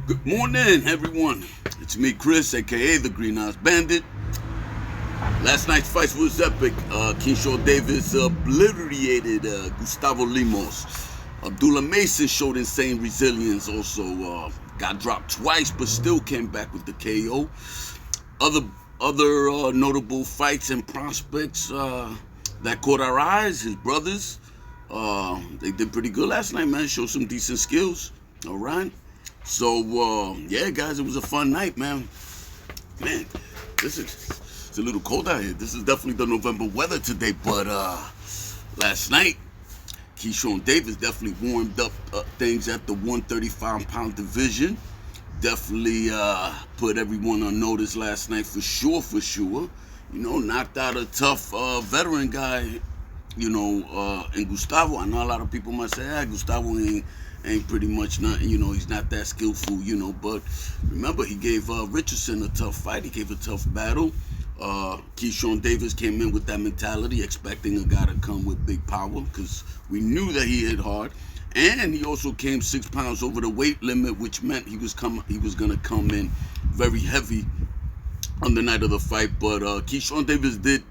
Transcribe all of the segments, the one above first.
Good morning, everyone. It's me, Chris, aka the Green Eyes Bandit. Last night's fight was epic. Keyshawn Davis obliterated Gustavo Lemos. Abdullah Mason showed insane resilience. Also got dropped twice, but still came back with the KO. Other notable fights and prospects that caught our eyes. His brothers, they did pretty good last night, man. Showed some decent skills. All right. So yeah, guys, it was a fun night, man. Man, it's a little cold out here. This is definitely the November weather today, but last night, Keyshawn Davis definitely warmed up things at the 135-pound division. Definitely put everyone on notice last night for sure. You know, knocked out a tough veteran guy, you know, in Gustavo. I know a lot of people might say, Gustavo ain't pretty much nothing, you know, he's not that skillful, you know, but remember, he gave Richardson a tough fight, he gave a tough battle. Keyshawn Davis came in with that mentality, expecting a guy to come with big power, because we knew that he hit hard, and he also came 6 pounds over the weight limit, which meant he was gonna come in very heavy on the night of the fight. But Keyshawn Davis did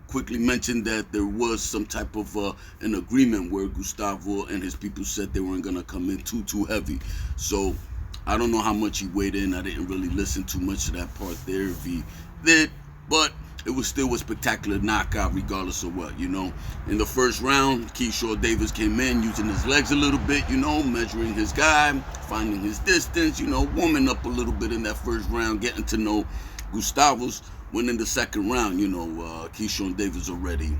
quickly mentioned that there was some type of an agreement where Gustavo and his people said they weren't gonna come in too heavy. So I don't know how much he weighed in. I didn't really listen too much to that part there if he did, but it was still a spectacular knockout regardless of what, you know. In the first round, Keyshawn Davis came in using his legs a little bit, you know, measuring his guy, finding his distance, you know, warming up a little bit in that first round, getting to know Gustavo's. When in the second round, you know, Keyshawn Davis already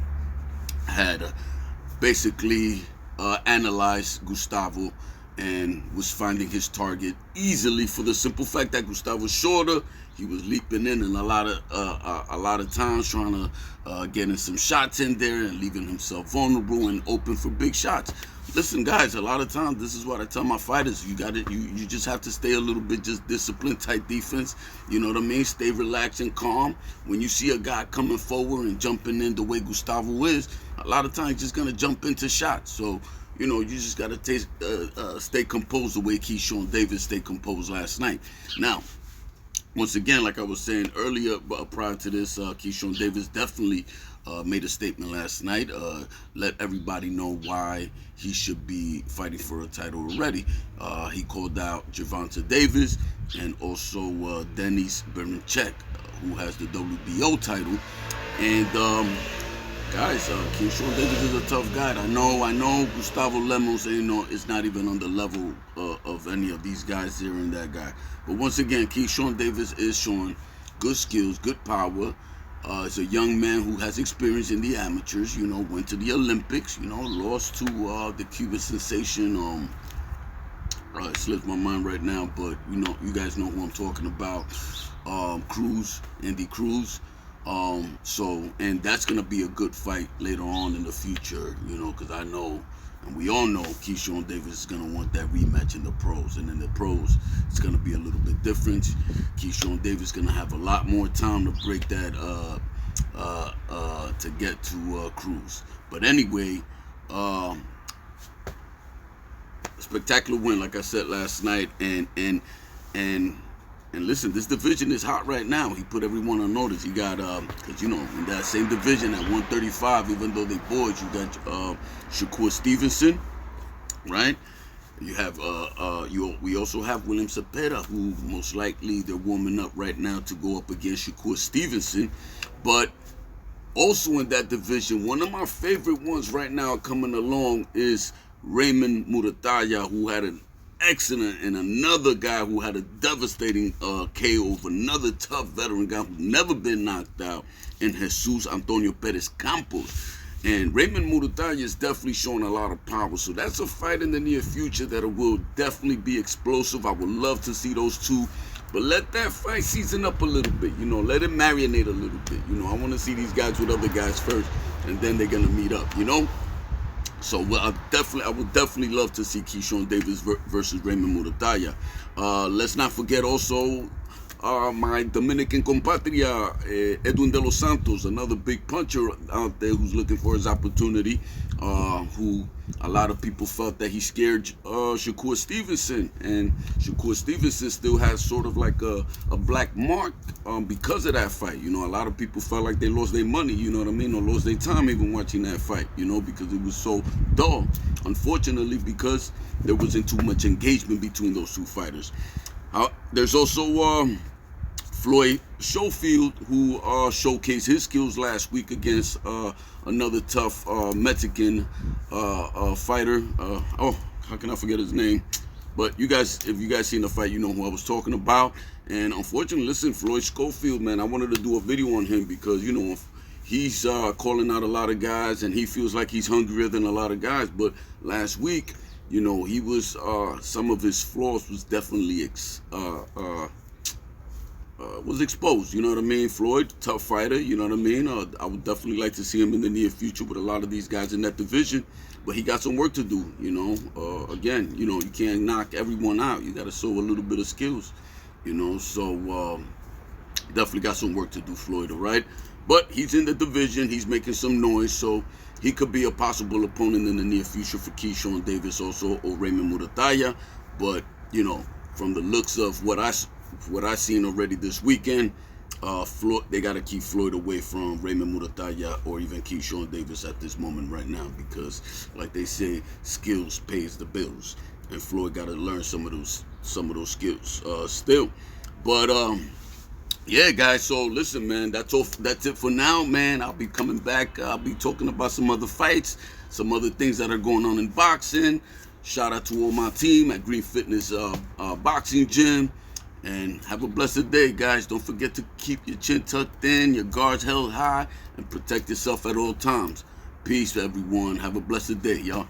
had basically analyzed Gustavo and was finding his target easily for the simple fact that Gustavo was shorter. He was leaping in and a lot of times trying to get in some shots in there and leaving himself vulnerable and open for big shots. Listen, guys, a lot of times this is what I tell my fighters: you just have to stay a little bit just disciplined, tight defense. You know what I mean? Stay relaxed and calm. When you see a guy coming forward and jumping in the way Gustavo is, a lot of times he's just gonna jump into shots. So, you know, you just gotta stay composed the way Keyshawn Davis stayed composed last night. Now, once again, like I was saying earlier, prior to this, Keyshawn Davis definitely made a statement last night. Let everybody know why he should be fighting for a title already. He called out Gervonta Davis and also Denis Berinchyk, who has the WBO title. And guys, Keyshawn Davis is a tough guy. I know Gustavo Lemos it's not even on the level of any of these guys here and that guy. But once again, Keyshawn Davis is showing good skills, good power. He's a young man who has experience in the amateurs, you know, went to the Olympics, you know, lost to the Cuban sensation. It slips my mind right now, but you know, you guys know who I'm talking about. Andy Cruz. And that's going to be a good fight later on in the future, you know, because I know, and we all know, Keyshawn Davis is going to want that rematch in the pros. And in the pros, it's going to be a little bit different. Keyshawn Davis is going to have a lot more time to break that, to get to Cruz. But anyway, spectacular win, like I said last night, and listen, this division is hot right now. He put everyone on notice. He got, because, you know, in that same division at 135, even though they boys, you got Shakur Stevenson, right? You have, we also have William Cepeda, who most likely they're warming up right now to go up against Shakur Stevenson. But also in that division, one of my favorite ones right now coming along is Raymond Muratalla, who had an excellent, and another guy who had a devastating KO of another tough veteran guy who's never been knocked out, in Jesus Antonio Perez Campos. And Raymond Muratalla is definitely showing a lot of power. So that's a fight in the near future that will definitely be explosive. I would love to see those two. But let that fight season up a little bit, you know, let it marinate a little bit. You know, I want to see these guys with other guys first, and then they're going to meet up, you know? So I would definitely love to see Keyshawn Davis versus Raymond Muratalla. Let's not forget also my Dominican compatria, Edwin de los Santos, another big puncher out there who's looking for his opportunity. who a lot of people felt that he scared Shakur Stevenson, and Shakur Stevenson still has sort of like a black mark because of that fight. You know, a lot of people felt like they lost their money, you know what I mean, or lost their time even watching that fight, you know, because it was so dull. Unfortunately, because there wasn't too much engagement between those two fighters. There's also Floyd Schofield, who showcased his skills last week against another tough Mexican fighter. How can I forget his name? But you guys, if you guys seen the fight, you know who I was talking about. And unfortunately, listen, Floyd Schofield, man, I wanted to do a video on him because, you know, he's calling out a lot of guys and he feels like he's hungrier than a lot of guys. But last week, you know, he was, some of his flaws was definitely was exposed, you know what I mean? Floyd, tough fighter, you know what I mean? I would definitely like to see him in the near future with a lot of these guys in that division, but he got some work to do, you know? Again, you know, you can't knock everyone out. You got to show a little bit of skills, you know? So, definitely got some work to do, Floyd, all right? But he's in the division. He's making some noise, so he could be a possible opponent in the near future for Keyshawn Davis also, or Raymond Muratalla. But, you know, from the looks of what I seen already this weekend, Floyd, they got to keep Floyd away from Raymond Muratalla or even Keyshawn Davis at this moment right now, because like they say, skills pays the bills, and Floyd got to learn some of those skills still. But yeah, guys, so listen, man, that's it for now, man. I'll be coming back. I'll be talking about some other fights, some other things that are going on in boxing. Shout out to all my team at Green Fitness Boxing Gym. And have a blessed day, guys. Don't forget to keep your chin tucked in, your guards held high, and protect yourself at all times. Peace, everyone. Have a blessed day, y'all.